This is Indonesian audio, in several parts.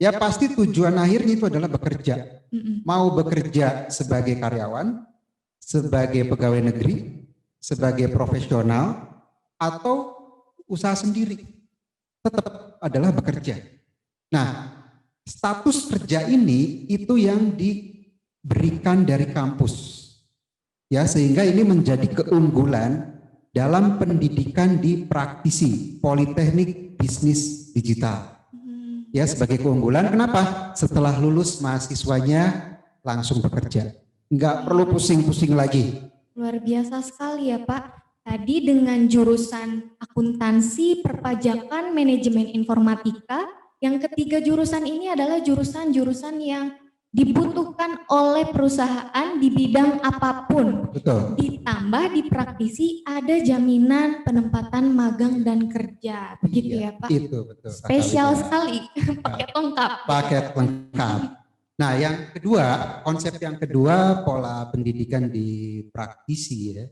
Ya pasti tujuan akhirnya itu adalah bekerja. Mau bekerja sebagai karyawan, sebagai pegawai negeri, sebagai profesional, atau usaha sendiri, tetap adalah bekerja. Nah, status kerja ini itu yang diberikan dari kampus. Ya, sehingga ini menjadi keunggulan dalam pendidikan di praktisi Politeknik Bisnis Digital. Ya, sebagai keunggulan kenapa? Setelah lulus mahasiswanya langsung bekerja. Enggak perlu pusing-pusing lagi. Luar biasa sekali ya Pak. Tadi dengan jurusan akuntansi, perpajakan, manajemen informatika, yang ketiga jurusan ini adalah jurusan-jurusan yang dibutuhkan oleh perusahaan di bidang apapun. Betul. Ditambah di praktisi ada jaminan penempatan magang dan kerja. Begitu ya Pak? Itu betul. Spesial sekali, paket lengkap. Paket lengkap. Nah, yang kedua, konsep yang kedua, pola pendidikan di praktisi ya,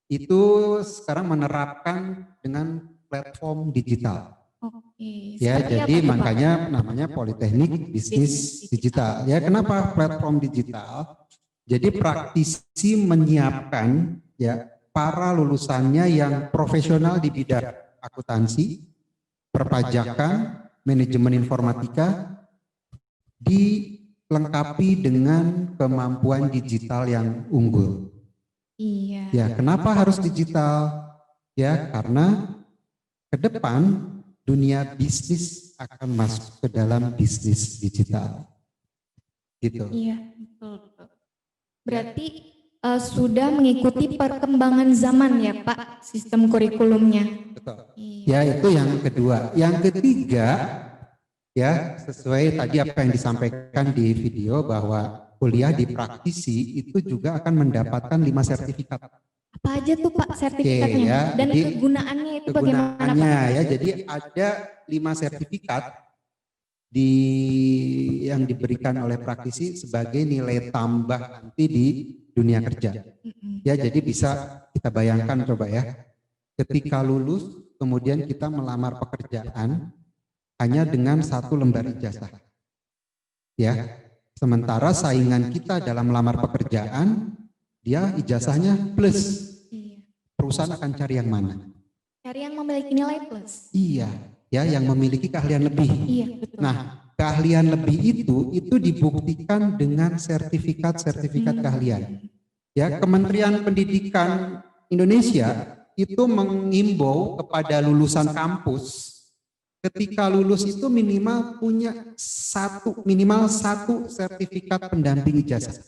itu sekarang menerapkan dengan platform digital. Oke. Ya, jadi makanya namanya Politeknik Bisnis Digital. Ya, kenapa platform digital? Jadi praktisi menyiapkan ya para lulusannya yang profesional di bidang akuntansi, perpajakan, manajemen informatika, dilengkapi dengan kemampuan digital yang unggul. Iya. Ya, kenapa harus digital? Ya, karena ke depan dunia bisnis akan masuk ke dalam bisnis digital. Gitu. Iya, betul. Berarti sudah mengikuti perkembangan zaman ya Pak, sistem kurikulumnya. Betul. Ya, itu yang kedua. Yang ketiga, ya sesuai tadi apa yang disampaikan di video bahwa kuliah di praktisi itu juga akan mendapatkan 5 sertifikat. Apa aja tuh Pak sertifikatnya? Ya, dan jadi, kegunaannya itu bagaimana Pak? Ya, jadi ada 5 sertifikat yang diberikan oleh praktisi sebagai nilai tambah nanti di dunia kerja. Ya, jadi bisa kita bayangkan coba ya. Ketika lulus kemudian kita melamar pekerjaan hanya dengan 1 lembar ijazah. Ya. Sementara saingan kita dalam melamar pekerjaan dia ijazahnya plus. Perusahaan akan cari yang mana? Cari yang memiliki nilai plus. Iya, ya yang memiliki keahlian lebih. Iya, betul. Nah, keahlian lebih itu dibuktikan dengan sertifikat keahlian. Ya, Kementerian Pendidikan Indonesia itu mengimbau kepada lulusan kampus ketika lulus itu minimal punya minimal satu sertifikat pendamping ijazah.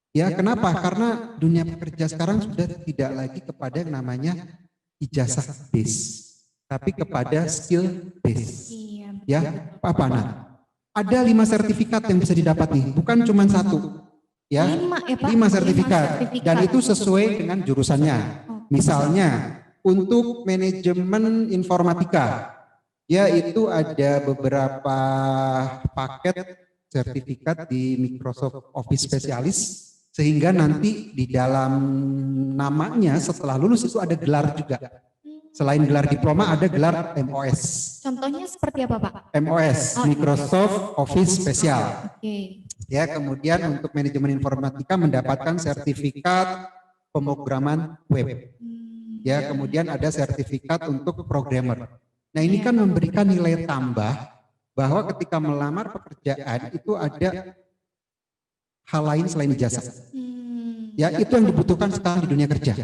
Ya, kenapa? Karena dunia pekerja sekarang sudah tidak lagi kepada yang namanya ijazah base, tapi kepada skill base. Ya, Pak Pana. Ada 5 sertifikat yang bisa didapat nih, bukan cuma 1. Ya, 5 sertifikat. Dan itu sesuai dengan jurusannya. Misalnya untuk manajemen informatika, ya itu ada beberapa paket sertifikat di Microsoft Office Specialist, sehingga nanti di dalam namanya setelah lulus itu ada gelar juga. Selain gelar diploma ada gelar MOS. Contohnya seperti apa Pak? MOS, Microsoft Office Special. Ya, kemudian untuk manajemen informatika mendapatkan sertifikat pemrograman web. Ya, kemudian ada sertifikat untuk programmer. Nah, ini kan memberikan nilai tambah bahwa ketika melamar pekerjaan itu ada hal lain selain ijazah. Ya, itu yang dibutuhkan sekarang di dunia kerja.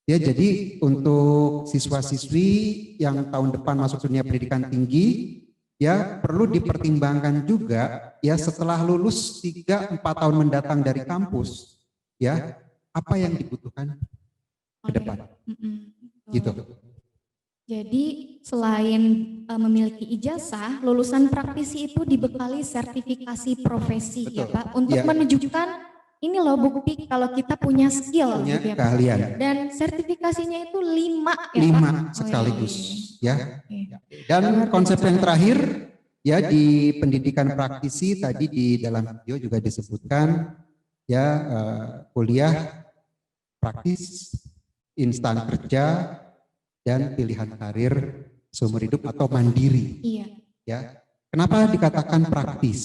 Ya, jadi untuk siswa-siswi yang tahun depan masuk dunia pendidikan tinggi, ya perlu dipertimbangkan juga ya setelah lulus 3-4 tahun mendatang dari kampus, ya apa yang dibutuhkan ke depan. Gitu. Jadi selain memiliki ijazah, lulusan praktisi itu dibekali sertifikasi profesi. Betul. Ya Pak, untuk menunjukkan ini loh bukti kalau kita punya skill, punya gitu ya, keahlian. Dan sertifikasinya itu 5 ya 5 Pak? sekaligus. Ya. Dan konsep yang terakhir ya di pendidikan praktisi tadi di dalam video juga disebutkan ya kuliah praktis, instan kerja, dan pilihan karir seumur hidup atau mandiri. Iya. Ya. Kenapa dikatakan praktis?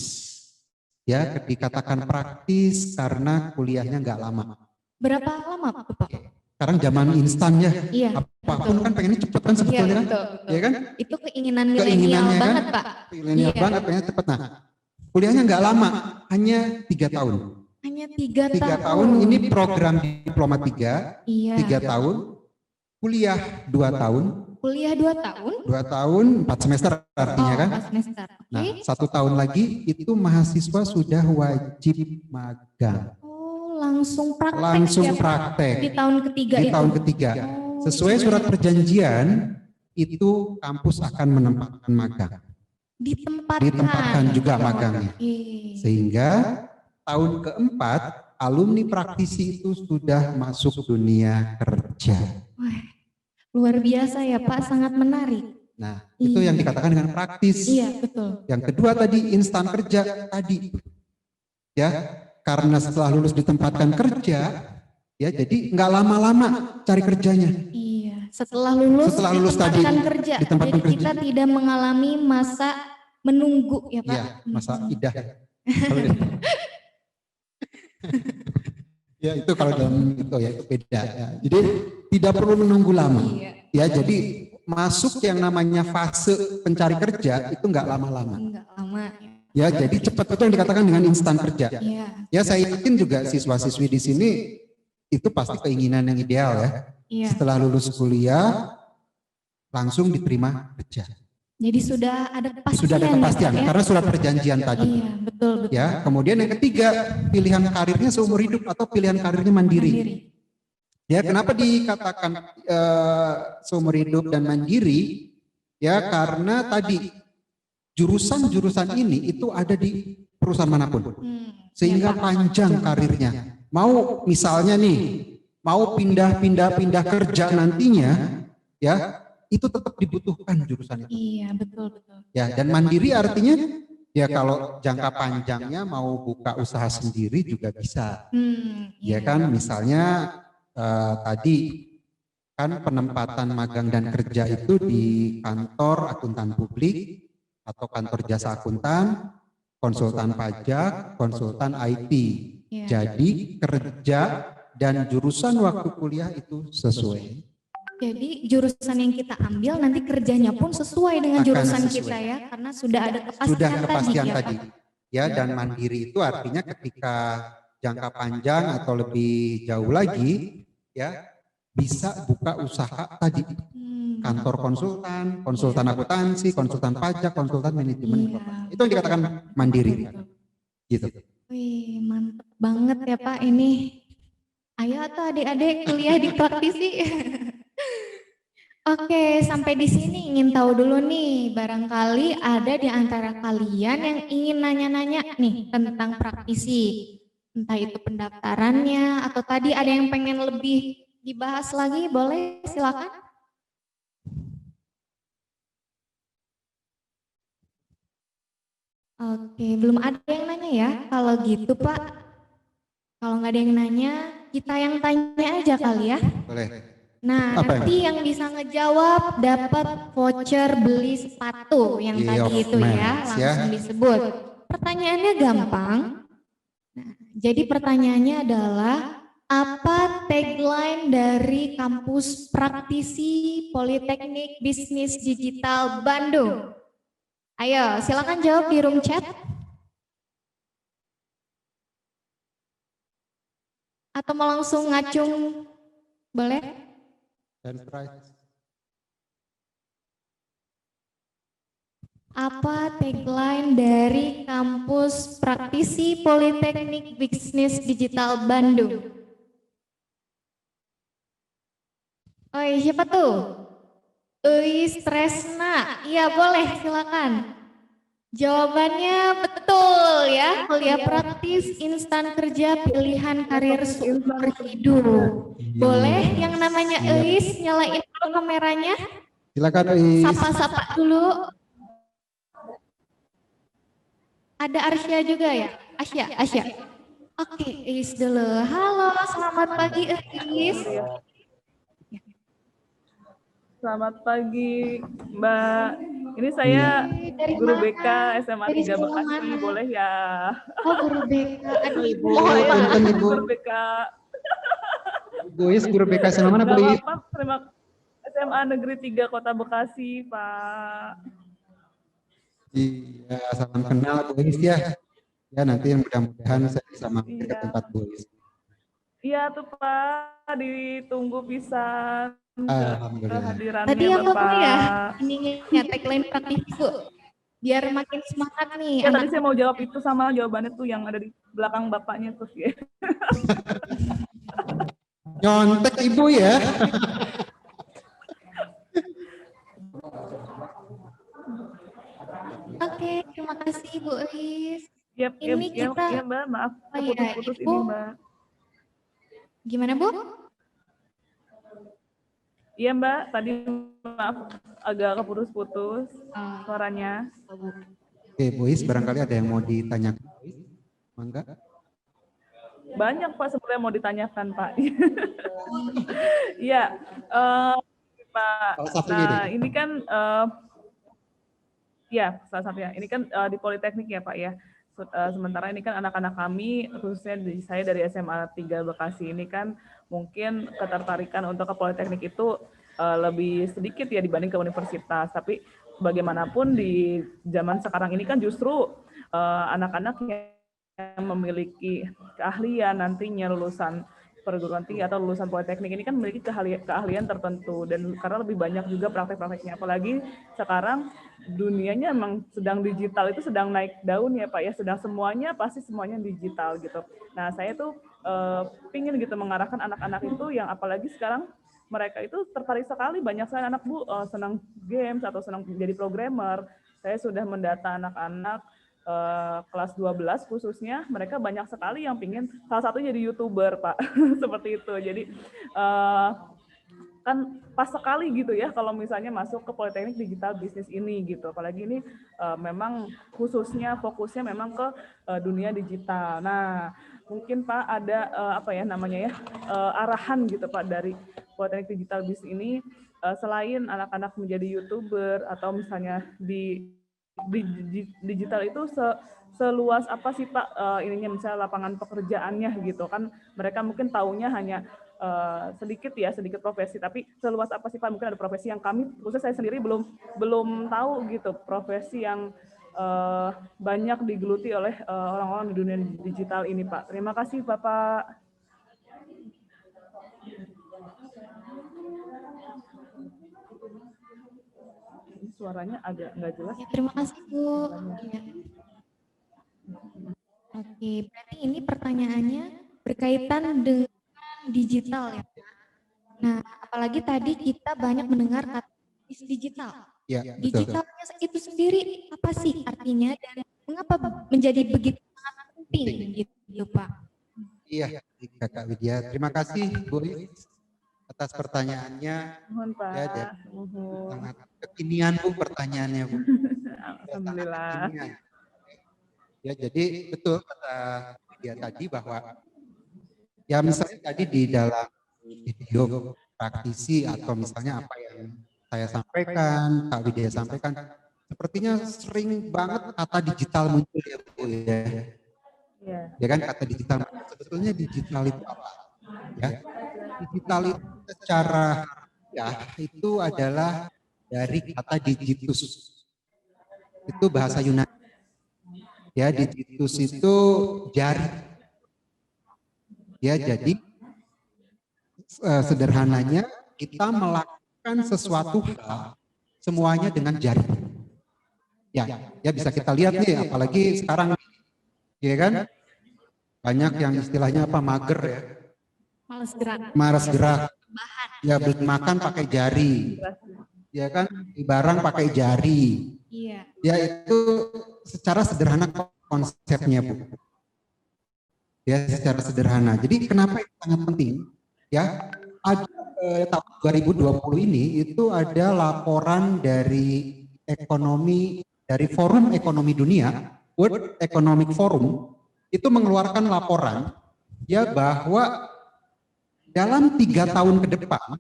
Ya, dikatakan praktis karena kuliahnya nggak lama. Berapa lama Pak? Sekarang zaman instan ya. Iya. Apapun kan pengennya cepet kan sebetulnya kan? Betul. Ya kan? Itu keinginan milenial banget kan? Pak. Milenial banget, pengennya cepet. Nah, kuliahnya nggak lama, hanya 3 tahun. Hanya 3 tahun. 3 tahun ini program diploma 3, Iya. 3 tahun, kuliah 2 tahun. Kuliah 2 tahun? 2 tahun, 4 semester artinya kan? 4 semester. Nah, 1 tahun lagi itu mahasiswa sudah wajib magang. Langsung praktek. Langsung ya, praktek. Di tahun ketiga di itu? tahun ketiga. Sesuai surat perjanjian, itu kampus akan menempatkan magang. Ditempatkan juga magangnya. Sehingga tahun keempat, alumni praktisi itu sudah masuk dunia kerja. Wah, luar biasa ya Pak, sangat menarik. Nah, itu yang dikatakan dengan praktis. Iya, betul. Yang kedua tadi, instan kerja tadi. Ya, karena setelah lulus ditempatkan kerja, ya jadi nggak lama-lama cari kerjanya. Iya, setelah lulus ditempatkan kerja. Jadi kita tidak mengalami masa menunggu ya Pak. Iya, masa idah. Ya itu kalau dalam itu ya itu beda ya. Jadi tidak perlu menunggu lama. Ya jadi masuk yang namanya fase pencari kerja itu nggak lama-lama. Nggak lama. Ya jadi cepat itu yang dikatakan dengan instan kerja. Iya. Ya saya yakin juga siswa-siswi di sini itu pasti keinginan yang ideal ya. Iya. Setelah lulus kuliah langsung diterima kerja. Jadi sudah ada kepastian. Sudah ada kepastian ya, karena surat perjanjian tadi. Iya, betul. Ya, kemudian yang ketiga, pilihan karirnya seumur hidup atau pilihan karirnya mandiri. Ya, kenapa dikatakan seumur hidup dan mandiri? Ya, karena tadi jurusan-jurusan ini itu ada di perusahaan manapun. Sehingga panjang karirnya. Mau misalnya nih, mau pindah kerja nantinya, ya, itu tetap dibutuhkan jurusan itu. Iya, betul. Ya, dan mandiri artinya ya kalau jangka panjangnya mau buka usaha sendiri juga bisa. Ya kan, misalnya tadi kan penempatan magang dan kerja itu di kantor akuntan publik atau kantor jasa akuntan, konsultan pajak, konsultan IT. Jadi kerja dan jurusan waktu kuliah itu sesuai. Jadi jurusan yang kita ambil nanti kerjanya pun sesuai dengan jurusan kita ya, karena sudah ada kepastian, tadi. Ya, dan mandiri itu artinya ketika jangka panjang atau lebih jauh lagi, ya bisa buka usaha tadi. Kantor konsultan akuntansi, konsultan pajak, konsultan manajemen. Itu yang dikatakan mandiri. Gitu. Wih, mantap banget ya Pak ini. Ayo atau adik-adik kuliah di praktisi. Oke, sampai di sini ingin tahu dulu nih, barangkali ada di antara kalian yang ingin nanya-nanya nih tentang praktisi. Entah itu pendaftarannya atau tadi ada yang pengen lebih dibahas lagi, boleh silakan. Oke, belum ada yang nanya ya. Kalau gitu Pak, kalau nggak ada yang nanya, kita yang tanya aja kali ya. Boleh. Nah, nanti yang bisa ngejawab dapat voucher beli sepatu yang tadi itu ya, langsung disebut. Pertanyaannya gampang. Nah, jadi pertanyaannya adalah apa tagline dari kampus praktisi Politeknik Bisnis Digital Bandung? Ayo, silakan jawab di room chat. Atau mau langsung ngacung, boleh? Apa tagline dari kampus praktisi Politeknik Bisnis Digital Bandung? Oh siapa tuh? Uis Tresna. Iya boleh silakan. Jawabannya betul ya, kuliah praktis instan kerja pilihan karir seumur hidup. Boleh yang namanya Eis nyalain dulu kameranya? Silakan Eis. Sapa-sapa dulu. Ada Arsya juga ya? Asya. Oke, Eis dulu. Halo, selamat pagi Eis. Selamat pagi Mbak. Ini saya Dari guru mana? BK SMA Dari 3 sekolah Bekasi, mana? boleh ya? Oh, guru BK. Aduh, Ibu. Saya Punten, dari Ibu. guru BK. Bu Is, guru BK SMA mana Gak Bu Is? apa-apa, terima SMA Negeri 3 Kota Bekasi, Pak. Iya, salam kenal Bu Is ya. Ya nanti mudah-mudahan saya bisa mampir ke Iya. tempat Bu Is. Iya tuh Pak, ditunggu pisan Alhamdulillah. kehadirannya Tadi yang Bapak. ngomong ya, ininya tagline praktis Bu. Biar makin semangat nih Ya anak. tadi saya mau jawab itu sama jawabannya tuh yang ada di belakang Bapaknya tuh ya. Nyontek Ibu ya. Oke, terima kasih Bu Is. Yap, Ini kita, ya Mbak, maaf oh iya, putus-putus Ibu. ini Mbak. Gimana Bu? Iya Mbak, tadi maaf agak keputus-putus suaranya. Oke Bu Is, barangkali ada yang mau ditanyakan Bu Is? Mangga. Banyak Pak sebenarnya mau ditanyakan Pak. Iya, Pak. Salah satunya Nah deh. ini kan, ya salah satunya. Ini kan di Politeknik ya Pak ya. Sementara ini kan anak-anak kami, khususnya saya dari SMA 3 Bekasi ini kan mungkin ketertarikan untuk ke Politeknik itu lebih sedikit ya dibanding ke universitas. Tapi bagaimanapun di zaman sekarang ini kan justru anak-anak yang memiliki keahlian nantinya lulusan perguruan tinggi atau lulusan politeknik ini kan memiliki keahlian tertentu dan karena lebih banyak juga praktek-prakteknya, apalagi sekarang dunianya emang sedang digital, itu sedang naik daun ya Pak ya, sedang semuanya digital gitu. Nah saya tuh pingin gitu mengarahkan anak-anak itu yang apalagi sekarang mereka itu tertarik sekali, banyak sekali anak Bu senang games atau senang menjadi programmer. Saya sudah mendata anak-anak kelas 12 khususnya, mereka banyak sekali yang pingin salah satunya jadi YouTuber Pak. Seperti itu. Jadi kan pas sekali gitu ya kalau misalnya masuk ke Politeknik Digital Business ini gitu. Apalagi ini memang khususnya fokusnya memang ke dunia digital. Nah, mungkin Pak ada apa ya namanya ya arahan gitu Pak dari Politeknik Digital Business ini selain anak-anak menjadi YouTuber atau misalnya di digital itu seluas apa sih Pak ininya misalnya lapangan pekerjaannya gitu kan, mereka mungkin taunya hanya sedikit profesi, tapi seluas apa sih Pak, mungkin ada profesi yang kami khususnya saya sendiri belum tahu gitu, profesi yang banyak digeluti oleh orang-orang di dunia digital ini Pak. Terima kasih Bapak. Suaranya agak nggak jelas. Ya, terima kasih Bu. Ya. Oke, berarti ini pertanyaannya berkaitan dengan digital ya. Nah, apalagi tadi kita banyak mendengar kata digital. Ya, betul. Digitalnya itu sendiri apa sih artinya dan mengapa menjadi begitu sangat penting gitu Pak? Iya, Kakak Widya. Terima kasih Bu Is atas pertanyaannya. Mohon Pak. Ya, sangat kekinian Bu pertanyaannya Bu. Alhamdulillah. Ya, jadi betul kata dia tadi bahwa ya misalnya tadi di dalam video praktisi atau misalnya apa yang saya sampaikan, Kak Widya sampaikan, sepertinya sering banget kata digital muncul ya Bu ya. Ya kan kata digital, sebetulnya digital itu apa? Ya, digital itu secara ya itu adalah dari kata digitus. Itu bahasa Yunani. Ya, digitus itu jari. Ya, jadi sederhananya kita melakukan sesuatu hal semuanya dengan jari. Ya bisa kita lihat nih, apalagi sekarang, ya kan? Banyak yang istilahnya apa, mager ya. Malas gerak. Ya, beli makan pakai jari. Ya kan, beli barang pakai jari. Iya. Ya itu secara sederhana konsepnya Bu. Ya secara sederhana. Jadi kenapa itu sangat penting? Ya, tahun 2020 ini itu ada laporan dari Forum Ekonomi Dunia, World Economic Forum, itu mengeluarkan laporan ya bahwa dalam 3 tahun ke depan,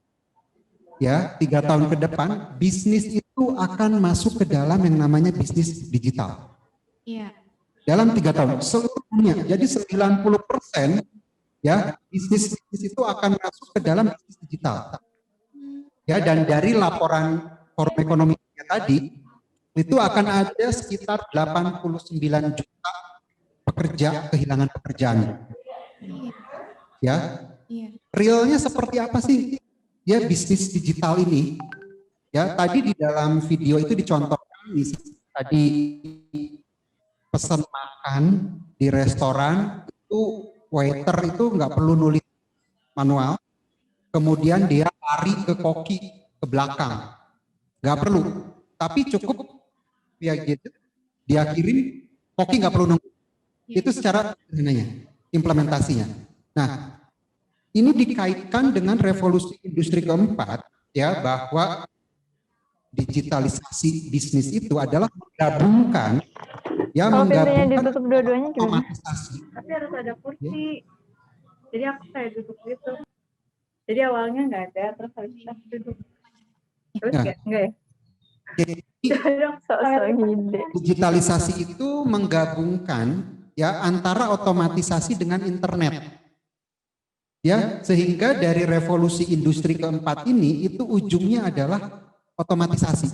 ya 3 tahun ke depan bisnis itu itu akan masuk ke dalam yang namanya bisnis digital. Iya. Dalam 3 tahun seluruh dunia. Jadi 90% ya bisnis itu akan masuk ke dalam bisnis digital. Ya, dan dari laporan forum ekonomi tadi itu akan ada sekitar 89 juta pekerja kehilangan pekerjaan. Ya. Iya. Realnya seperti apa sih ya bisnis digital ini? Ya, tadi di dalam video itu dicontohkan tadi pesan makan di restoran itu waiter itu nggak perlu nulis manual, kemudian dia lari ke koki ke belakang, nggak perlu, tapi cukup ya gitu, dia kirim, koki nggak perlu nunggu. Itu secara sederhananya implementasinya. Nah, ini dikaitkan dengan revolusi industri keempat ya, bahwa digitalisasi bisnis itu adalah menggabungkan ya, Kalau pintunya menggabungkan ditutup dua-duanya gimana? otomatisasi. Tapi harus ada kursi. Jadi aku kayak duduk gitu. Jadi awalnya nggak ada, terus habis itu aku duduk. Terus Ya. enggak ya? Jadi Sok-sok ngide. digitalisasi itu menggabungkan ya antara otomatisasi dengan internet. Ya, sehingga dari revolusi industri keempat ini itu ujungnya adalah otomatisasi.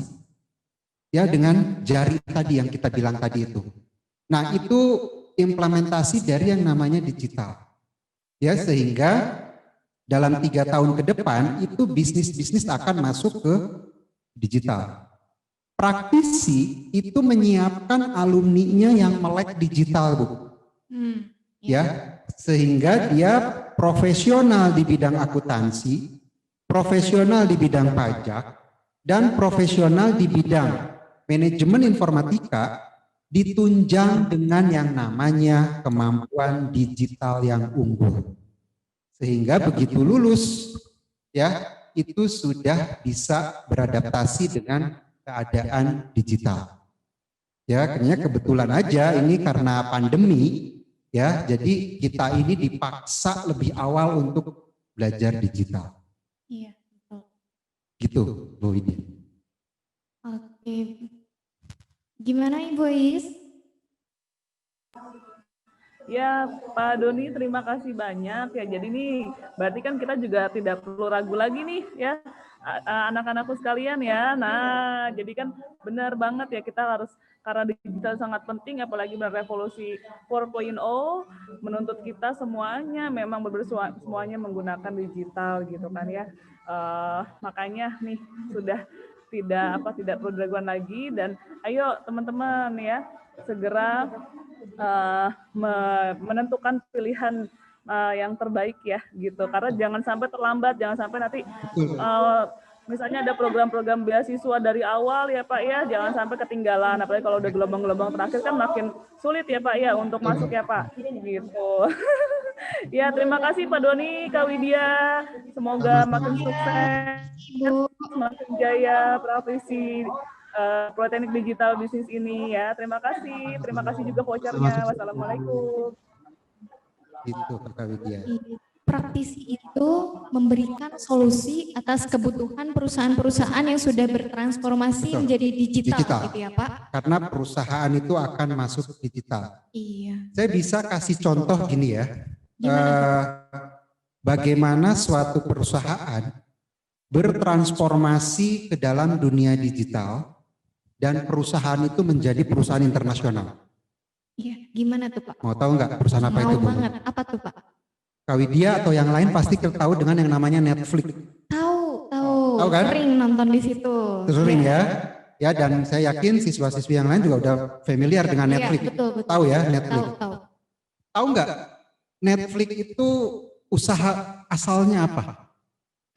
Ya, dengan jari tadi yang kita bilang tadi itu. Nah, itu implementasi dari yang namanya digital. Ya, sehingga dalam 3 tahun ke depan itu bisnis-bisnis akan masuk ke digital. Praktisi itu menyiapkan alumninya yang melek digital, Bu. Ya, sehingga dia profesional di bidang akuntansi, profesional di bidang pajak, dan profesional di bidang manajemen informatika ditunjang dengan yang namanya kemampuan digital yang unggul. Sehingga begitu lulus ya, itu sudah bisa beradaptasi dengan keadaan digital. Ya, kayaknya kebetulan aja ini karena pandemi ya, jadi kita ini dipaksa lebih awal untuk belajar digital. Iya, betul. Gitu, Bu Widya. Oke. Gimana Ibu Is? Ya, Pak Doni, terima kasih banyak ya. Jadi nih, berarti kan kita juga tidak perlu ragu lagi nih ya, anak-anakku sekalian ya. Nah, jadi kan benar banget ya, kita harus, karena digital sangat penting, apalagi revolusi 4.0 menuntut kita semuanya memang semuanya menggunakan digital gitu kan ya. Makanya nih sudah tidak perlu diragukan lagi, dan ayo teman-teman ya segera menentukan pilihan yang terbaik ya gitu, karena jangan sampai terlambat, jangan sampai nanti misalnya ada program-program beasiswa dari awal ya Pak ya, jangan sampai ketinggalan, apalagi kalau udah gelombang-gelombang terakhir kan makin sulit ya Pak ya untuk masuk ya Pak gitu. Ya, terima kasih Pak Doni, Kak Widya, semoga makin sukses, makin jaya profesi Politeknik Digital Bisnis ini ya. Terima kasih juga vouchernya. Wassalamualaikum. Itu Kak Widya. Praktisi itu memberikan solusi atas kebutuhan perusahaan-perusahaan yang sudah bertransformasi menjadi digital, gitu ya Pak? Karena perusahaan itu akan masuk digital. Iya. Saya bisa kasih contoh gini ya. Bagaimana suatu perusahaan bertransformasi ke dalam dunia digital dan perusahaan itu menjadi perusahaan internasional. Iya, gimana tuh Pak? Mau tahu nggak perusahaan apa itu? Mau banget. Apa tuh Pak? Kak Widya atau yang lain pasti tahu dengan yang namanya Netflix. Tahu. Tahu kan? Sering nonton di situ. Sering ya. Ya, dan saya yakin siswa-siswi yang lain juga udah familiar dengan Netflix. Iya, betul. Tahu ya Netflix? Tahu. Tahu nggak Netflix itu usaha asalnya apa?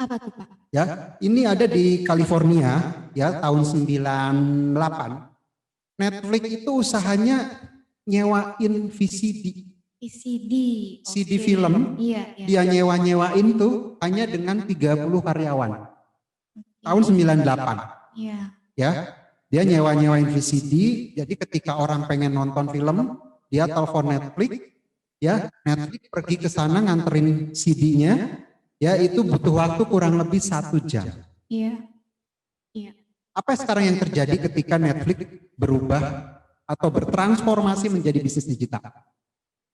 Apa tuh Pak? Ya, ini ada di California ya, tahun 98. Netflix itu usahanya nyewain VCD. CD film. Iya. Dia nyewain tuh hanya dengan 30 karyawan. Tahun 98. Iya. Ya, dia nyewain VCD. Jadi ketika orang pengen nonton film, dia telepon Netflix. Ya, Netflix pergi ke sana nganterin CD-nya. Ya, itu butuh waktu kurang lebih 1 jam. Iya. Apa sekarang yang terjadi ketika Netflix berubah atau bertransformasi menjadi bisnis digital?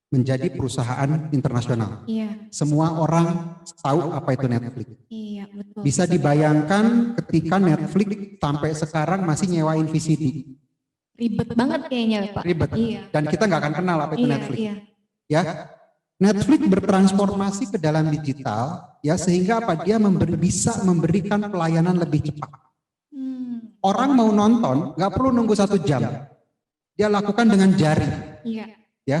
Menjadi perusahaan internasional. Iya. Semua orang tahu apa itu Netflix. Iya, betul. Bisa dibayangkan ketika Netflix sampai sekarang masih nyewain VCD. Ribet banget kayaknya, Pak. Ribet. Iya. Dan kita nggak akan kenal apa itu Iya, Netflix. iya. Ya, Netflix bertransformasi ke dalam digital, ya sehingga apa? Dia bisa memberikan pelayanan lebih cepat. Orang mau nonton nggak perlu nunggu 1 jam. Dia lakukan dengan jari. Iya. Ya.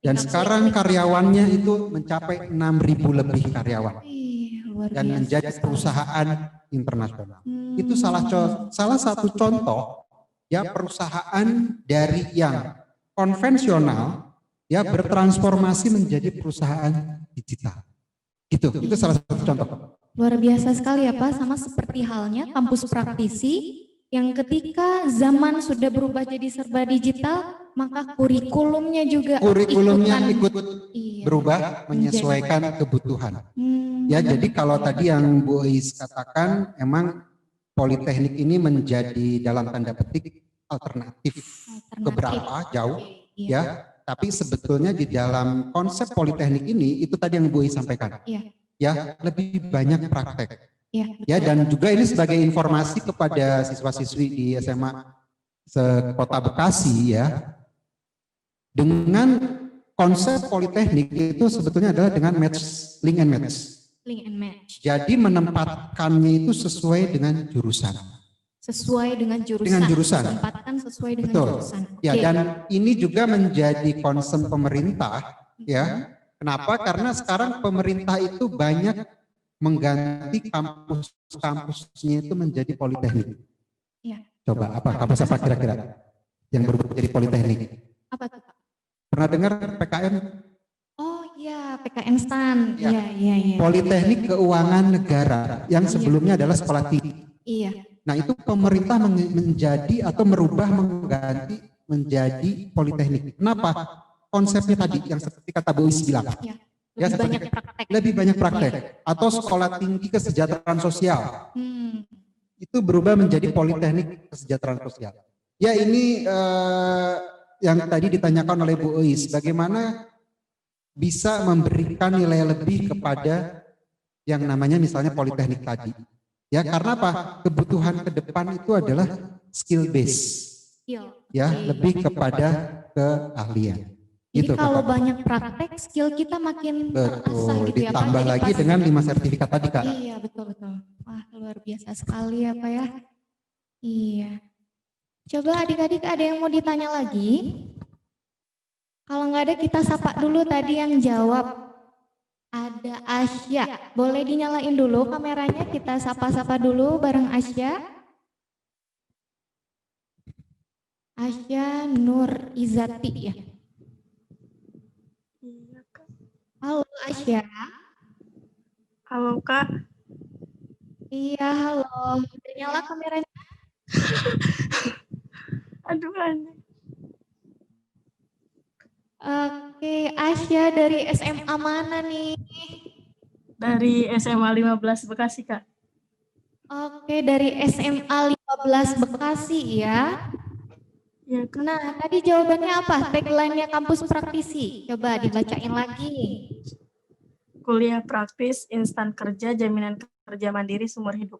Dan sekarang karyawannya itu mencapai 6.000 lebih karyawan Luar dan biasa. menjadi perusahaan internasional. Itu salah satu contoh ya perusahaan dari yang konvensional ya bertransformasi menjadi perusahaan digital. Itu salah satu contoh. Luar biasa sekali ya Pak, sama seperti halnya kampus praktisi yang ketika zaman sudah berubah jadi serba digital, maka kurikulumnya juga Ikut Iya. berubah menyesuaikan kebutuhan. Ya, jadi kalau tadi yang Bu Is katakan, emang Politeknik ini menjadi dalam tanda petik alternatif keberapa jauh, Iya. ya. Tapi sebetulnya di dalam konsep Politeknik ini, itu tadi yang Bu Is sampaikan. Iya. Ya, lebih banyak praktek. Iya. Ya, dan juga ini sebagai informasi kepada siswa-siswi di SMA Kota Bekasi ya. Dengan konsep Politeknik itu sebetulnya adalah dengan link and match. Link and match. Jadi menempatkannya itu sesuai dengan jurusan. Sesuai dengan jurusan. Dengan jurusan. Menempatkan sesuai dengan Betul. jurusan. Ya, Oke. dan ini juga menjadi concern pemerintah ya. Kenapa? Karena sekarang pemerintah itu banyak mengganti kampus-kampusnya itu menjadi Politeknik. Iya. Coba apa kampus apa kira-kira yang berubah jadi Politeknik? Apa tuh Pak? Pernah dengar PKN? Oh iya, PKN STAN. Ya. Iya. Politeknik Keuangan Negara yang sebelumnya adalah sekolah tinggi. Iya. Nah, itu pemerintah menjadi atau merubah mengganti menjadi Politeknik. Kenapa? Konsepnya tadi yang seperti kata Bu Is bilang. Iya. Ya, Lebih banyak seperti- praktek. Lebih banyak praktek atau sekolah tinggi kesejahteraan sosial. Itu berubah menjadi Politeknik Kesejahteraan Sosial. Ya, ini yang tadi ditanyakan oleh Bu Is, bagaimana bisa memberikan nilai lebih kepada yang namanya misalnya Politeknik tadi. Ya, karena apa? Kebutuhan ke depan itu adalah skill base. Skill. Ya, Oke. lebih kepada keahlian. Jadi Gitu, kalau Kakak. banyak praktek, skill kita makin terasah Betul, gitu ya Pak. ditambah Jadi lagi pas- dengan 5 sertifikat tadi, Kak. Iya, betul. Wah, luar biasa sekali ya Pak ya. Iya. Coba adik-adik ada yang mau ditanya lagi? Kalau nggak ada kita sapa dulu tadi yang jawab. Ada Asya. Boleh dinyalain dulu kameranya, kita sapa-sapa dulu bareng Asya. Asya Nur Izati ya. Halo Asya. Halo Kak, Iya, halo. Udah nyala kameranya? aduh aneh. Oke, Asya dari SMA mana nih? Dari SMA 15 Bekasi Kak. Oke, dari SMA 15 Bekasi ya. Ya Kak. Nah, tadi jawabannya apa? Tagline-nya kampus praktisi. Coba dibacain lagi. Kuliah praktis, instan kerja, jaminan kerja mandiri, seumur hidup.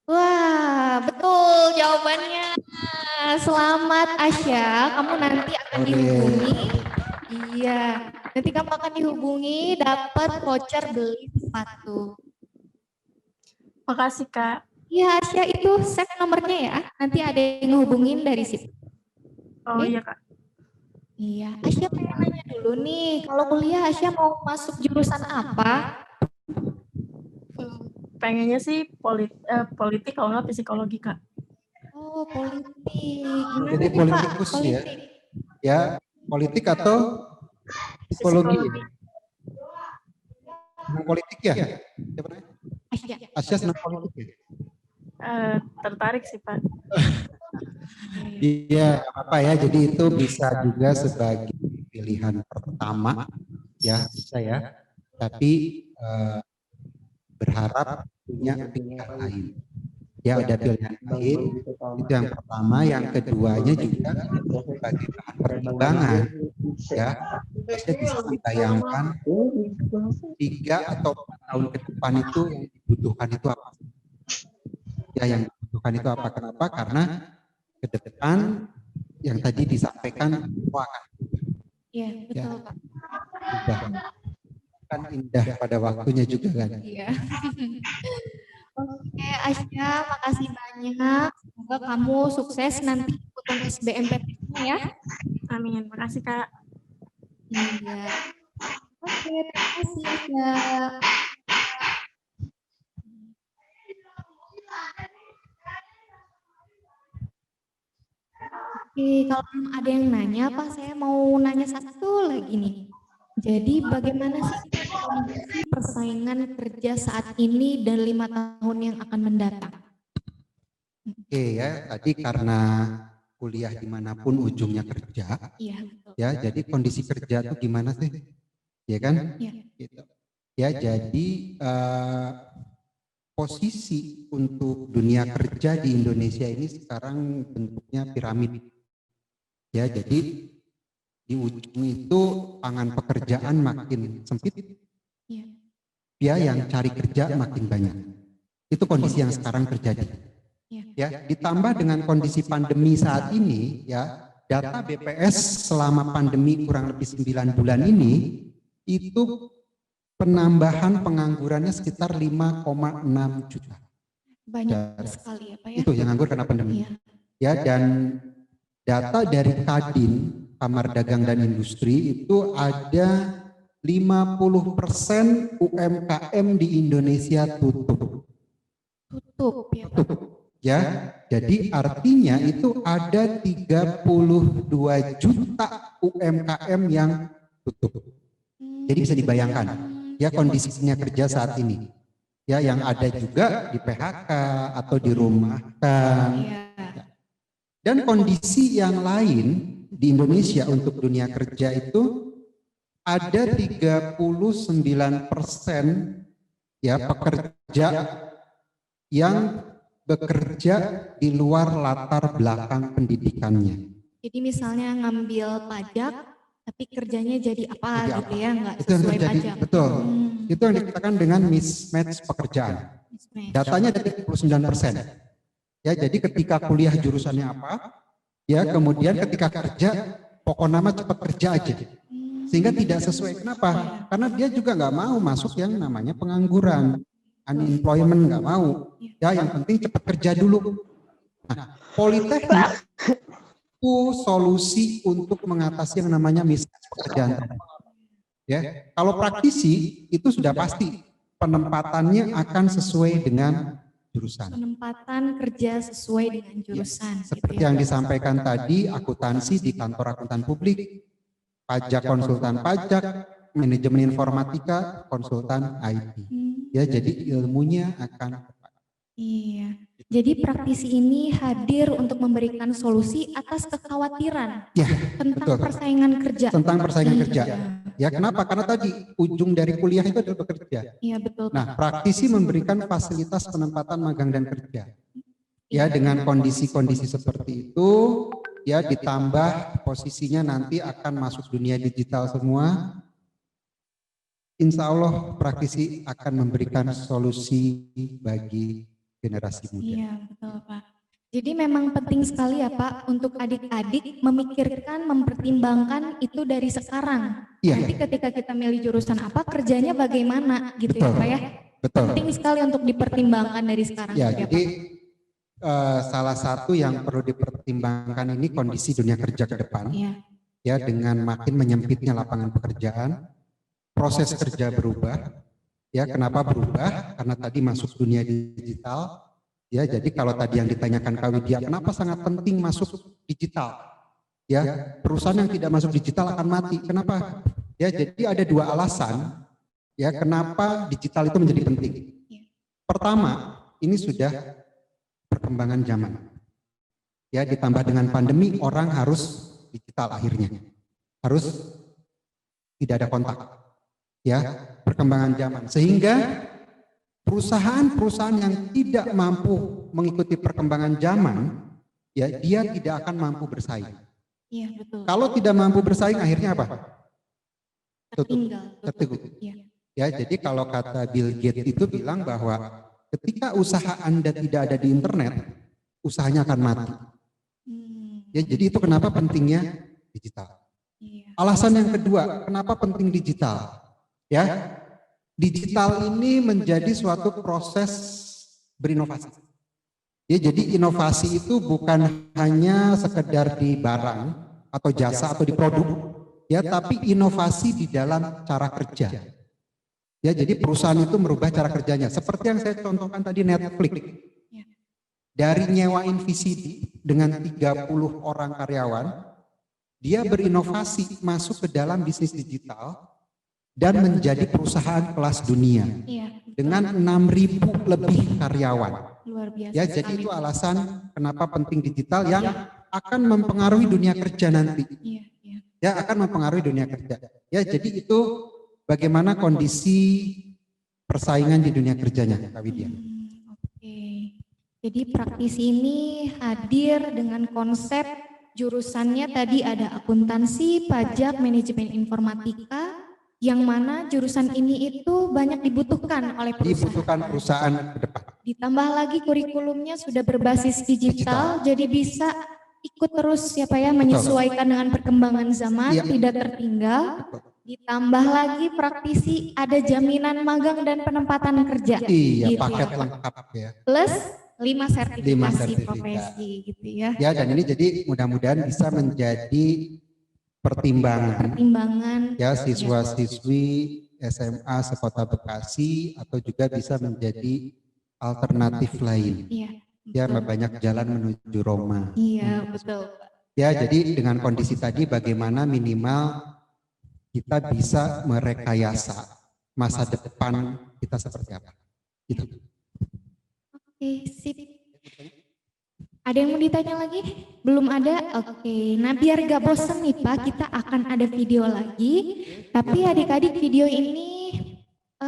Wah, betul jawabannya. Selamat Asya, kamu nanti akan Boleh. dihubungi. Iya, nanti kamu akan dihubungi dapat voucher beli sepatu. Makasih Kak. Iya, Asya itu save nomornya ya. Nanti ada yang ngehubungin dari situ. Oh Oke. iya Kak. Iya, Asya pengen nanya dulu nih. Kalau kuliah Asya mau masuk jurusan apa? Pengennya sih politik kalau nggak psikologi Kak. Oh, politik. Gimana Jadi nih, Pak? politikus ya. Politik. Ya, politik atau psikologi. Psikologi. Senang politik ya? Siapa namanya? Asya. Asya senang politik ya? Tertarik sih Pak. Iya, apa ya. Jadi itu bisa juga sebagai pilihan pertama, ya bisa ya. Tapi berharap punya pilihan lain. Ya, ada pilihan lain. Itu yang pertama. Yang keduanya juga sebagai bahan pertimbangan. Ya, Anda bisa membayangkan 3 atau 4 tahun ke depan itu yang dibutuhkan itu apa? Ya, yang dibutuhkan itu apa? Kenapa? Karena ke depan yang tadi disampaikan semua akan Iya, betul Pak. berubah. Kan indah pada waktunya juga kan. Iya. Oke, Asya, makasih banyak. Semoga kamu sukses nanti ikutan SBMPTN ya. Amin. Makasih Kak. Iya. Oke, terima kasih Asya. Oke, kalau ada yang nanya, Pak, saya mau nanya satu lagi nih. Jadi bagaimana sih kondisi persaingan kerja saat ini dan 5 tahun yang akan mendatang? Oke ya, tadi karena kuliah dimanapun ujungnya kerja, Iya, betul. ya jadi kondisi kerja itu gimana sih? Ya kan? Iya. Gitu. Ya jadi posisi untuk dunia kerja di Indonesia ini sekarang bentuknya piramid. Ya jadi di ujung itu pangan pekerjaan makin sempit, Iya. ya yang cari kerja makin banyak. Itu kondisi yang sekarang terjadi. Ya, ditambah dengan kondisi pandemi saat ini, ya data BPS selama pandemi kurang lebih 9 bulan ini itu penambahan penganggurannya sekitar 5,6 juta. Banyak sekali ya Pak ya. Itu yang nganggur karena pandemi. Iya. Ya, dan data dari Kadin, Kamar Dagang dan Industri, itu ada 50% UMKM di Indonesia tutup. Tutup ya Pak. Ya, jadi artinya itu ada 32 juta UMKM yang tutup. Jadi bisa dibayangkan ya kondisinya kerja saat ini. Ya, yang ada juga di PHK atau dirumahkan. Iya. Dan kondisi yang lain di Indonesia untuk dunia kerja itu ada 39% ya pekerja yang bekerja di luar latar belakang pendidikannya. Jadi misalnya ngambil pajak, tapi kerjanya jadi apa Jadi gitu ya, nggak Itu yang sesuai terjadi, pajak. betul. Itu yang dikatakan dengan mismatch pekerjaan. Datanya ada 39%. Ya, jadi ketika kuliah jurusannya apa, ya kemudian ketika kerja, pokok nama cepat kerja aja. Sehingga tidak sesuai. Kenapa? Karena dia juga nggak mau masuk yang namanya pengangguran. Unemployment nggak mau, ya yang penting cepat kerja dulu. Nah, politeknik itu solusi untuk mengatasi yang namanya mismatch pekerjaan. Ya, kalau praktisi itu sudah pasti penempatannya akan sesuai dengan jurusan. Penempatan kerja sesuai dengan jurusan. Seperti yang disampaikan tadi, akuntansi di kantor akuntan publik, pajak konsultan pajak, manajemen informatika, konsultan IT. Ya, jadi ilmunya akan tepat. Iya. Jadi praktisi ini hadir untuk memberikan solusi atas kekhawatiran Ya, tentang betul. persaingan kerja. Tentang persaingan kerja. Ya, kenapa? Karena tadi ujung dari kuliah itu adalah bekerja. Iya, betul. Nah, praktisi memberikan fasilitas penempatan magang dan kerja. Ya, dengan kondisi-kondisi seperti itu, ya ditambah posisinya nanti akan masuk dunia digital semua. Insya Allah praktisi akan memberikan solusi bagi generasi muda. Iya, betul Pak. Jadi memang penting sekali ya Pak untuk adik-adik memikirkan, mempertimbangkan itu dari sekarang. Iya. Nanti ketika kita milih jurusan apa, kerjanya bagaimana gitu Betul. ya Pak ya. Betul. Penting sekali untuk dipertimbangkan dari sekarang. Ya, Pak. jadi salah satu yang perlu dipertimbangkan ini kondisi dunia kerja ke depan. Iya. Ya, dengan makin menyempitnya lapangan pekerjaan, proses kerja berubah. Ya, kenapa berubah? Karena tadi masuk dunia digital. Ya, jadi kalau tadi yang ditanyakan Kak Widya, kenapa sangat penting masuk digital? Ya, perusahaan yang tidak masuk digital akan mati. Kenapa? Ya, jadi ada dua alasan. Ya, kenapa digital itu menjadi penting? Pertama, ini sudah perkembangan zaman. Ya, ditambah dengan pandemi, orang harus digital akhirnya. Harus tidak ada kontak. Ya, perkembangan zaman. Sehingga perusahaan-perusahaan yang tidak mampu mengikuti perkembangan zaman, ya dia tidak akan mampu bersaing. Iya, betul. Kalau tidak mampu bersaing, akhirnya apa? Tertinggal. Tertutup. Iya. Ya, jadi kalau kata Bill Gates itu bilang bahwa ketika usaha Anda tidak ada di internet, usahanya akan mati. Ya, jadi itu kenapa pentingnya digital. Iya. Alasan yang kedua, kenapa penting digital? Ya, digital ini menjadi suatu proses berinovasi. Ya, jadi inovasi itu bukan hanya sekedar di barang atau jasa atau di produk, ya, tapi inovasi di dalam cara kerja. Ya, jadi perusahaan itu merubah cara kerjanya. Seperti yang saya contohkan tadi Netflix. Dari nyewain VCD dengan 30 orang karyawan, dia berinovasi masuk ke dalam bisnis digital dan menjadi perusahaan kelas dunia. Iya. Dengan 6.000 lebih karyawan. Luar biasa. Ya, jadi itu alasan kenapa penting digital yang akan mempengaruhi dunia kerja nanti. Iya, iya. Ya, akan mempengaruhi dunia kerja. Ya, jadi itu bagaimana kondisi persaingan di dunia kerjanya, Kak Widya. Oke. Jadi praktisi ini hadir dengan konsep jurusannya tadi ada akuntansi, pajak, manajemen informatika, yang mana jurusan ini itu banyak dibutuhkan oleh perusahaan. Dibutuhkan perusahaan ke depan. Ditambah lagi kurikulumnya sudah berbasis digital, jadi bisa ikut terus ya Pak ya, menyesuaikan dengan perkembangan zaman, Iya. tidak tertinggal. Ditambah lagi praktisi ada jaminan magang dan penempatan kerja. Iya, gitu paket ya, Pak. lengkap ya. Plus 5 sertifikasi sertifikat. profesi gitu ya. Ya, dan ini jadi mudah-mudahan bisa menjadi pertimbangan ya siswa-siswi SMA sekota Bekasi atau juga bisa menjadi alternatif lain. Iya. Ya, banyak jalan menuju Roma. Iya, betul. Ya, jadi dengan kondisi tadi bagaimana minimal kita bisa merekayasa masa depan kita seperti apa. Gitu. Oke, sip. Ada yang mau ditanya lagi? Belum ada? Oke, nah biar gak bosen nih Pak, kita akan ada video lagi. Tapi adik-adik video ini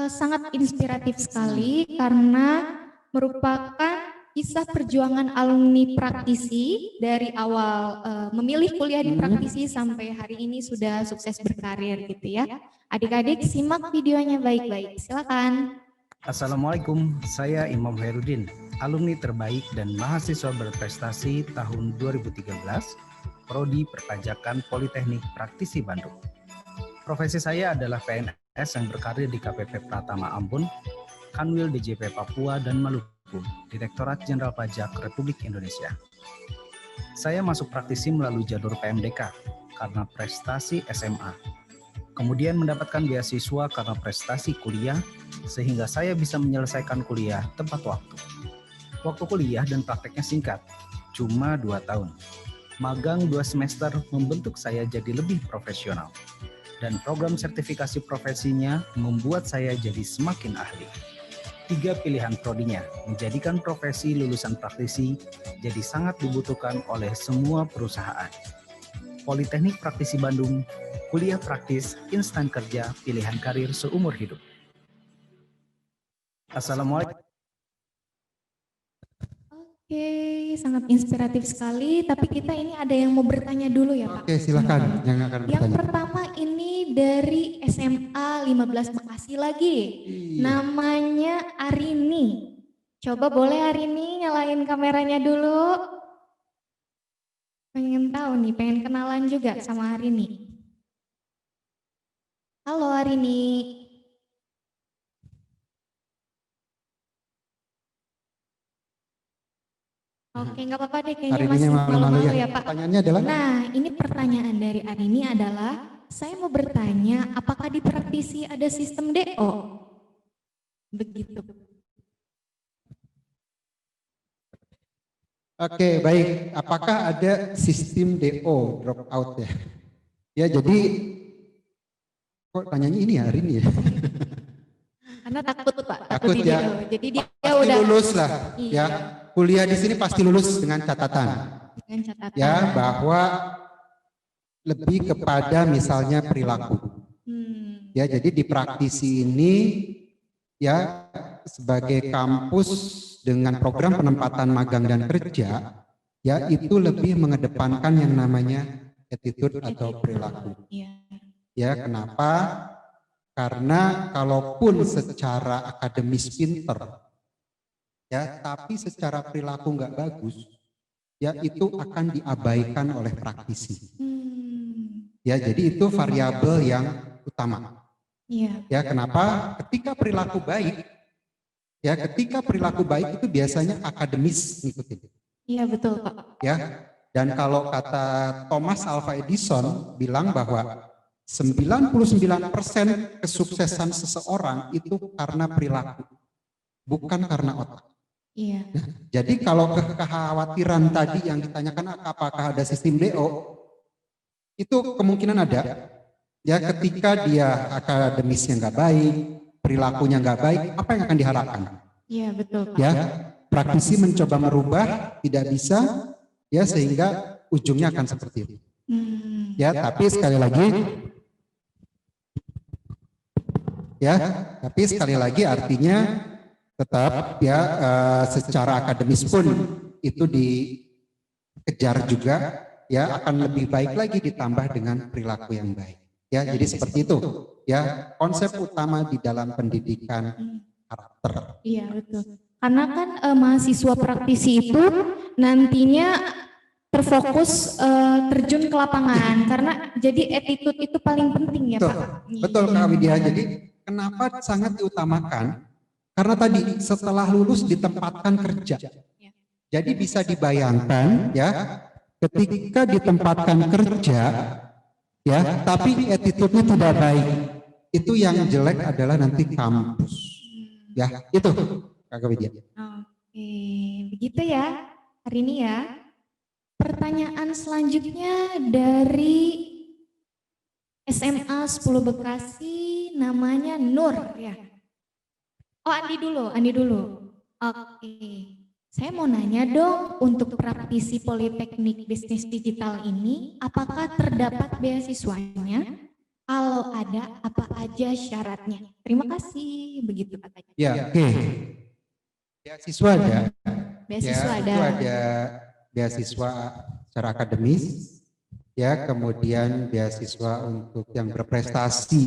sangat inspiratif sekali karena merupakan kisah perjuangan alumni praktisi dari awal memilih kuliah di praktisi sampai hari ini sudah sukses berkarir gitu ya. Adik-adik simak videonya baik-baik, silakan. Assalamualaikum, saya Imam Herudin, alumni terbaik dan mahasiswa berprestasi tahun 2013, Prodi Perpajakan Politeknik Praktisi Bandung. Profesi saya adalah PNS yang berkarir di KPP Pratama Ambon, Kanwil DJP Papua dan Maluku, Direktorat Jenderal Pajak Republik Indonesia. Saya masuk praktisi melalui jalur PMDK karena prestasi SMA. Kemudian mendapatkan beasiswa karena prestasi kuliah, sehingga saya bisa menyelesaikan kuliah tepat waktu. Waktu kuliah dan prakteknya singkat, cuma 2 tahun. Magang 2 semester membentuk saya jadi lebih profesional. Dan program sertifikasi profesinya membuat saya jadi semakin ahli. 3 pilihan prodinya menjadikan profesi lulusan praktisi jadi sangat dibutuhkan oleh semua perusahaan. Politeknik Praktisi Bandung, kuliah praktis, instan kerja, pilihan karir seumur hidup. Assalamualaikum. Oke, sangat inspiratif sekali. Tapi kita ini ada yang mau bertanya dulu ya Pak. Oke, silakan yang akan Yang bertanya. pertama ini dari SMA 15 Bekasi lagi. Iya. Namanya Arini. Coba boleh Arini nyalain kameranya dulu. Pengen tahu nih, pengen kenalan juga sama Arini. Halo Arini. Oke, nggak apa-apa deh, kayaknya Hari ini masih malu-malu malu-malu ya. ya Pak. Pertanyaannya adalah Nah, ini pertanyaan dari Arini adalah, saya mau bertanya, apakah di praktisi ada sistem DO? Begitu. oke, baik. Apakah ada sistem DO drop out ya? Ya, jadi kok tanyanya ini hari ini ya? Karena takut Pak, Takut di ya. DO. Jadi dia Pasti udah lulus lah, Iya. ya. Kuliah di sini pasti lulus dengan catatan, dengan catatan. ya, bahwa lebih kepada misalnya perilaku. Ya, jadi di praktisi ini ya sebagai kampus dengan program penempatan magang dan kerja, ya itu lebih mengedepankan yang namanya attitude atau perilaku. Ya, kenapa? Karena kalaupun secara akademis pinter, ya, tapi secara perilaku nggak bagus, ya itu akan diabaikan oleh praktisi. Ya, jadi itu variabel yang utama. Ya, kenapa? Ketika perilaku baik, ya ketika perilaku baik itu biasanya akademis ngikutin. Iya betul Pak. Ya, dan kalau kata Thomas Alva Edison bilang bahwa 99% kesuksesan seseorang itu karena perilaku, bukan karena otak. Iya. Nah, jadi kalau kekhawatiran tadi yang ditanyakan apakah ada sistem DO, itu kemungkinan ada. Ya, ketika dia akademisnya nggak baik, perilakunya nggak baik, apa yang akan diharapkan? Iya betul Pak. Ya, praktisi mencoba merubah, tidak bisa, ya sehingga ujungnya akan seperti itu. Ya, tapi sekali lagi, artinya tetap ya secara akademis pun itu dikejar juga, ya akan lebih baik lagi ditambah dengan perilaku yang baik. Ya, jadi seperti itu. Ya, konsep utama di dalam pendidikan karakter. Iya betul. Karena kan mahasiswa praktisi itu nantinya terfokus terjun ke lapangan, karena jadi attitude itu paling penting ya Betul. Pak. Betul Kak Widya. Jadi kenapa sangat diutamakan? Karena tadi setelah lulus ditempatkan kerja. Jadi bisa dibayangkan ya, ketika ditempatkan kerja ya, tapi attitude-nya tidak baik, itu yang jelek adalah nanti kampus. Ya, itu Kak Widya. Oke, begitu ya hari ini ya. Pertanyaan selanjutnya dari SMA 10 Bekasi, namanya Nur ya. Oh Andi dulu. Oke, saya mau nanya dong, untuk praktisi Politeknik Bisnis Digital ini, apakah terdapat beasiswanya? Kalau ada, apa aja syaratnya? Terima kasih, begitu katanya. Ya, oke. Beasiswa ada. Beasiswa Ya, ada. itu ada beasiswa secara akademis, ya kemudian beasiswa untuk yang berprestasi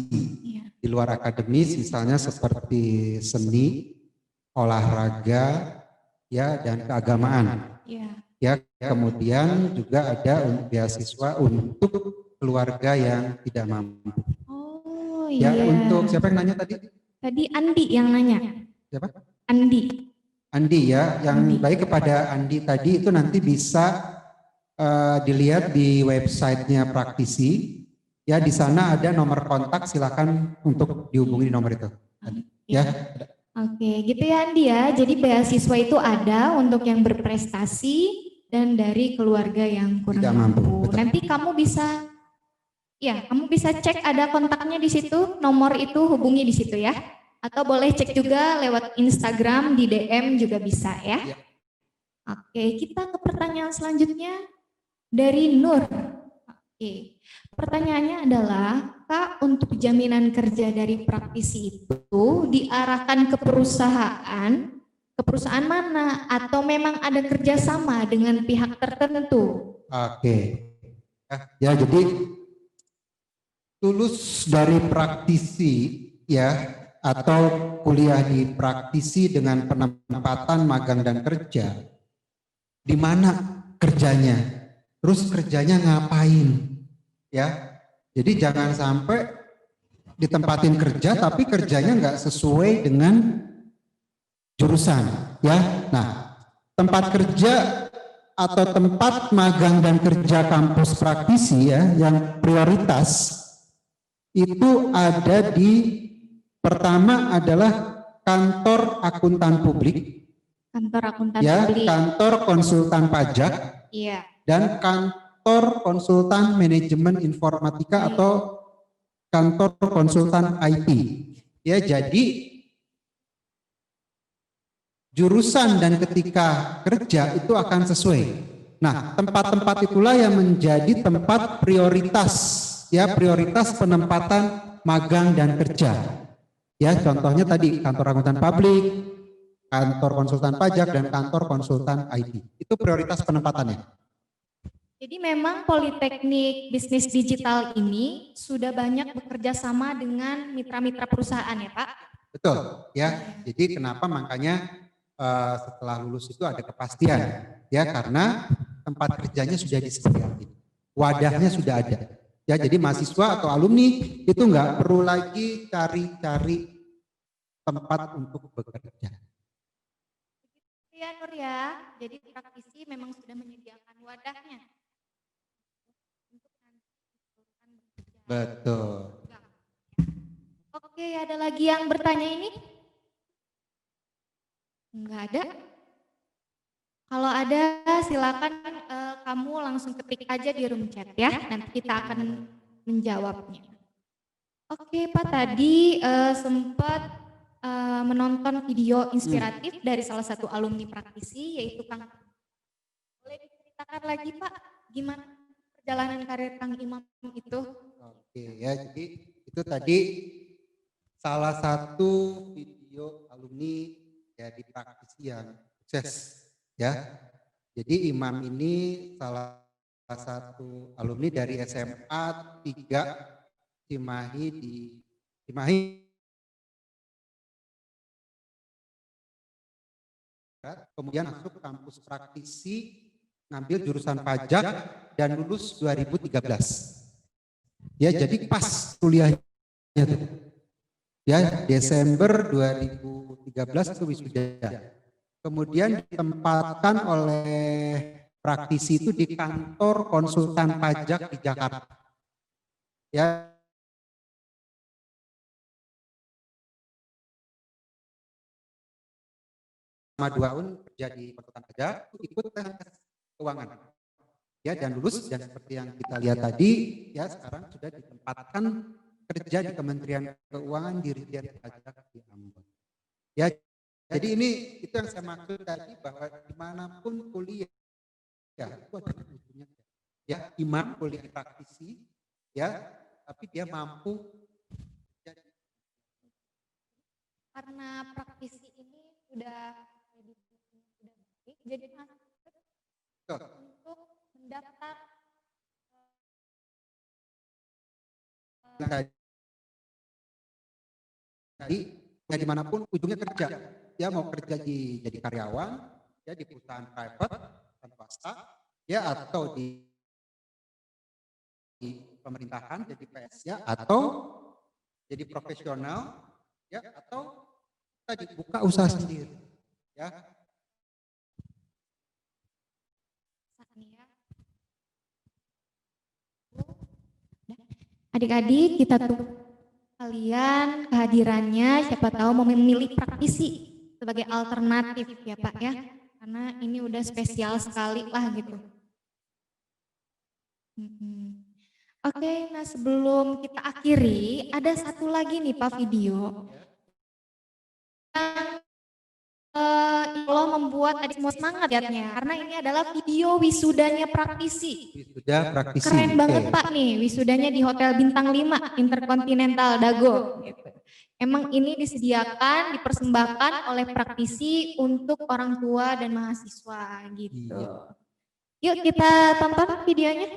di luar akademis, misalnya seperti seni, olahraga, ya dan keagamaan. Ya, kemudian juga ada beasiswa untuk keluarga yang tidak mampu. Oh Ya, iya. untuk siapa yang nanya tadi? Tadi Andi yang nanya. Siapa? Andi ya, yang baik kepada Andi tadi itu nanti bisa dilihat di websitenya praktisi. Ya, di sana ada nomor kontak, silakan untuk dihubungi di nomor itu. Ya. Oke, gitu ya Andi ya. Jadi beasiswa itu ada untuk yang berprestasi dan dari keluarga yang kurang Tidak mampu. Betul. Nanti kamu bisa cek ada kontaknya di situ, nomor itu hubungi di situ ya. Atau boleh cek juga lewat Instagram, di DM juga bisa ya. Oke, kita ke pertanyaan selanjutnya dari Nur. Oke, pertanyaannya adalah, Kak, untuk jaminan kerja dari praktisi itu diarahkan ke perusahaan mana, atau memang ada kerjasama dengan pihak tertentu? Oke. Ya, jadi lulus dari praktisi ya, atau kuliah di praktisi dengan penempatan magang dan kerja, di mana kerjanya, terus kerjanya ngapain, ya. Jadi jangan sampai ditempatin kerja tapi kerjanya nggak sesuai dengan jurusan, ya. Nah, tempat kerja atau tempat magang dan kerja kampus praktisi ya, yang prioritas itu ada di, pertama adalah kantor akuntan publik, ya, kantor konsultan pajak, dan kantor konsultan manajemen informatika atau kantor konsultan IT. Ya, jadi jurusan dan ketika kerja itu akan sesuai. Nah, tempat-tempat itulah yang menjadi tempat prioritas, ya, prioritas penempatan magang dan kerja. Ya, contohnya tadi kantor akuntan publik, kantor konsultan pajak, dan kantor konsultan IT. Itu prioritas penempatannya. Jadi memang Politeknik Bisnis Digital ini sudah banyak bekerja sama dengan mitra-mitra perusahaan ya Pak? Betul, ya. Jadi kenapa makanya setelah lulus itu ada kepastian, ya, karena tempat kerjanya sudah disediakan, wadahnya sudah ada. Ya, jadi mahasiswa atau alumni itu nggak perlu lagi cari-cari tempat untuk bekerja. Ya Nur ya, jadi praktisi memang sudah menyediakan wadahnya. Betul. Oke, ada lagi yang bertanya ini? Enggak ada? Kalau ada silakan kamu langsung ketik aja di room chat ya, nanti kita akan menjawabnya. Oke Pak, tadi sempat menonton video inspiratif dari salah satu alumni praktisi yaitu Kang. Boleh diceritakan lagi Pak, gimana perjalanan karir Kang Imam itu? Oke ya, jadi itu tadi salah satu video alumni ya di praktisi yang sukses ya. Jadi Imam ini salah satu alumni dari SMA 3 Cimahi di Cimahi. Kemudian masuk kampus praktisi, ngambil jurusan pajak dan lulus 2013. Ya, jadi pas kuliahnya tuh. Ya, Desember 2013 itu wisuda. Kemudian ditempatkan oleh praktisi itu di kantor konsultan pajak di Jakarta. Ya. Selama 2 tahun kerja di konsultan pajak, ikut tes keuangan. Ya, dan lulus, dan seperti yang kita lihat tadi, ya sekarang sudah ditempatkan kerja di Kementerian Keuangan, Dirjen Pajak di Ambon. Ya, jadi ini itu yang saya maksud tadi, bahwa dimanapun kuliah, ya itu ada ujungnya. Ya, Imam kuliah praktisi, ya, tapi dia mampu. Karena praktisi ini sudah baik, jadi masuk untuk mendaftar tadi ya dimanapun ujungnya kerja, ya mau kerja jadi karyawan, ya di perusahaan private dan swasta, ya atau di pemerintahan jadi PS, ya atau jadi profesional, ya atau tadi buka usaha sendiri, ya. Adik-adik, kita tunggu kalian kehadirannya, siapa tahu mau memilih praktisi sebagai alternatif ya Pak ya, karena ini udah spesial sekali lah gitu. Oke, nah sebelum kita akhiri, ada satu lagi nih Pak video. Allah membuat adik semua semangat lihatnya, karena ini adalah video wisudanya praktisi. Wisuda praktisi. Keren banget Pak nih, wisudanya di Hotel Bintang 5 Intercontinental Dago. Emang ini disediakan, dipersembahkan oleh praktisi untuk orang tua dan mahasiswa gitu. Yuk kita tonton videonya.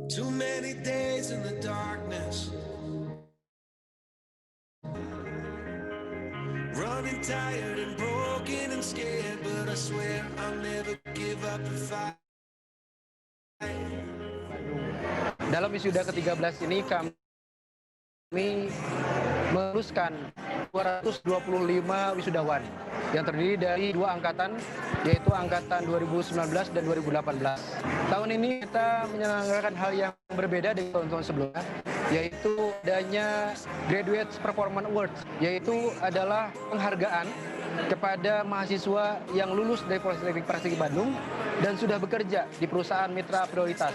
Too many days in the darkness, running tired and broken and scared, but I swear I'll never give up the fight. Dalam wisuda ke-13 ini kami meluluskan 225 wisudawan yang terdiri dari 2 angkatan, yaitu angkatan 2019 dan 2018. Tahun ini kita menyelenggarakan hal yang berbeda dari tahun-tahun sebelumnya, yaitu adanya Graduate Performance Awards, yaitu adalah penghargaan kepada mahasiswa yang lulus dari Politeknik Praktisi Bandung dan sudah bekerja di perusahaan mitra prioritas.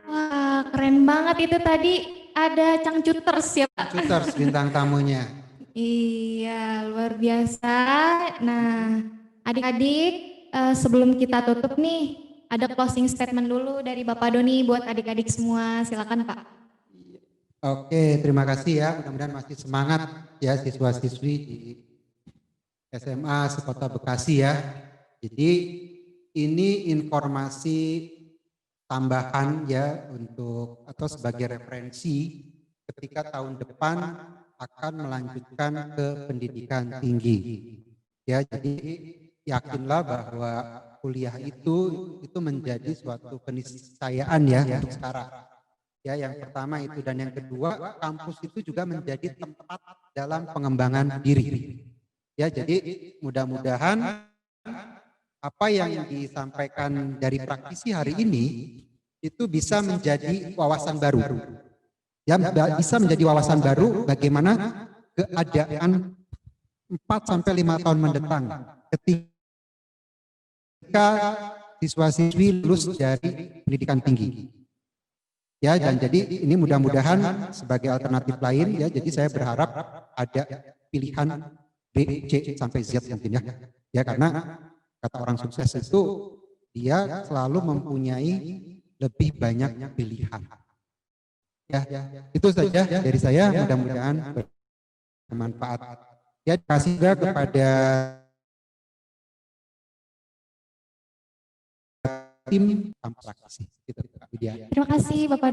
Wah, keren banget itu tadi, ada Cangcuters ya Pak. Cangcuters bintang tamunya. Iya, luar biasa. Nah, adik-adik, sebelum kita tutup nih, ada closing statement dulu dari Bapak Doni buat adik-adik semua. Silakan, Pak. Oke, terima kasih ya. Mudah-mudahan masih semangat ya siswa-siswi di SMA Sekota Bekasi ya. Jadi ini informasi tambahan ya untuk atau sebagai referensi ketika tahun depan akan melanjutkan ke pendidikan tinggi. Ya, jadi yakinlah bahwa kuliah itu menjadi suatu keniscayaan ya untuk sekarang. Ya, yang pertama itu, dan yang kedua, kampus itu juga menjadi tempat dalam pengembangan diri. Ya, jadi mudah-mudahan apa yang disampaikan dari praktisi hari ini itu bisa menjadi wawasan baru. Ya, bisa menjadi wawasan baru bagaimana keadaan 4 sampai 5 tahun mendatang ketika siswa-siswi lulus dari pendidikan tinggi. Ya, dan jadi ini mudah-mudahan sebagai alternatif lain ya, jadi saya berharap ada pilihan B, C sampai Z mungkin ya. Ya, karena kata orang sukses itu dia selalu mempunyai lebih banyak pilihan. Ya, itu saja dari saya, mudah-mudahan bermanfaat. Ya, terima kasih juga kepada tim praktisi. Terima kasih Bapak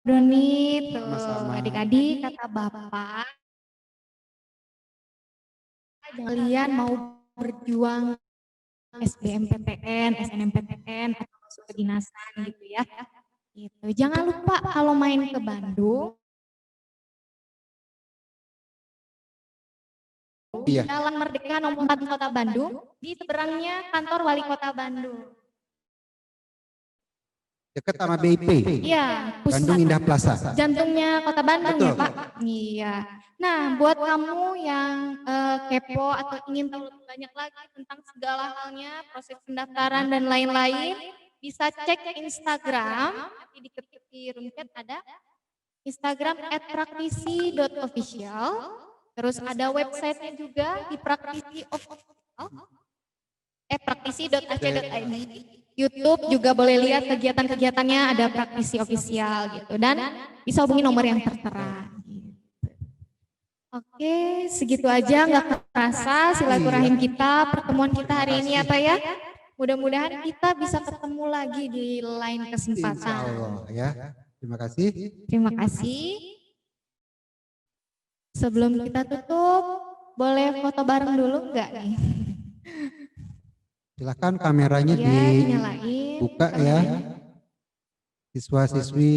Doni. Tuh, Sama-sama. adik-adik, kata Bapak, kalian mau berjuang SBMPTN, SNMPTN, atau masuk kedinasan gitu ya. Gitu. Jangan lupa kalau main ke Bandung, Iya. Jalan Merdeka nomor 4 Kota Bandung, di seberangnya kantor Wali Kota Bandung. Dekat sama BIP. Iya, Bandung Indah Plaza. jantungnya Kota Bandung. Betul. Ya Pak. Iya. Nah, buat kamu yang kepo atau ingin tahu lebih banyak lagi tentang segala halnya, proses pendaftaran dan lain-lain, bisa cek Instagram, nanti diketik di runket ada Instagram @praktisi.official. Terus ada websitenya juga di praktisi.ac.id. YouTube juga boleh lihat kegiatan-kegiatannya, ada Praktisi Official gitu, dan bisa hubungi nomor yang tertera. Oke, segitu aja, nggak kerasa silaturahim kita, pertemuan kita hari ini ya Pak ya. Mudah-mudahan kita bisa ketemu lagi di lain Insya kesempatan. Allah ya. Terima kasih. Terima kasih. Sebelum kita tutup, boleh foto bareng dulu nggak nih? Silakan kameranya Ya, dinyalain. dibuka ya. Siswa-siswi.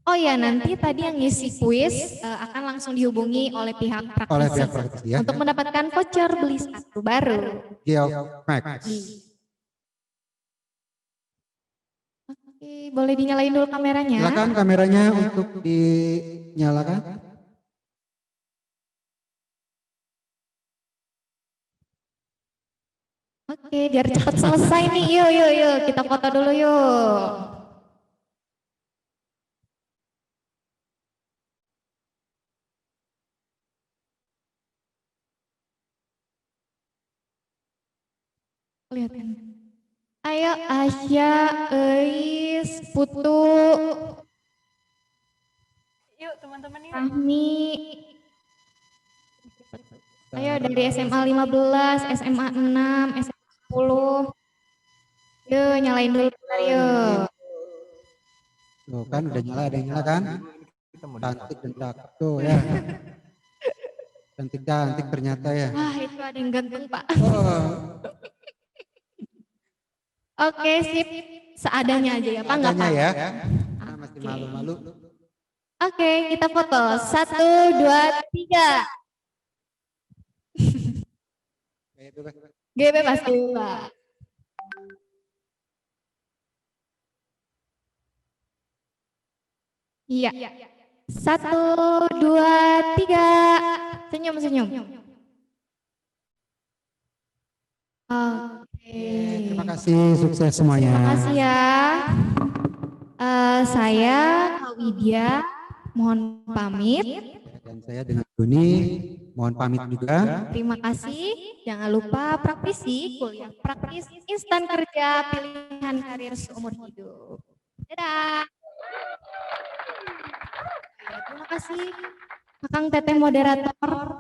Oh ya, nanti tadi yang ngisi kuis akan langsung dihubungi oleh pihak Oleh praktisi pihak praktisi ya. untuk mendapatkan voucher beli sepatu baru. Geomax. Oke, boleh dinyalain dulu kameranya. Silakan kameranya untuk dinyalakan. Oke, biar cepat selesai nih. Yuk, kita foto dulu yuk. Lihatin. Ayo Asya, Eis, Putu, Yuk teman-teman yuk. Rahmi. Ayo dari SMA 15, SMA 6, SMA 10. Yuk, nyalain dulu bentar yuk. Tuh kan udah nyala, ada yang nyala kan? Cantik dan cakep tuh ya. Cantik-cantik ternyata ya. Wah, itu ada yang ganteng Pak. Oh, Oke, sip. Seadanya aja ya Pak, nggak adanya apa-apa. ya. Nah, masih malu-malu. Oke, kita foto. 1, 2, 3. GB pasti Pak. Iya. 1, 2, 3. Senyum. Oke. Terima kasih, sukses semuanya. Terima kasih ya. Saya Kak Widya mohon pamit. Dan saya dengan Doni Mohon pamit juga. Terima kasih. Jangan lupa praktisi kuliah praktis instan kerja pilihan karir seumur hidup. Dadah. Terima kasih. Akang Teteh moderator.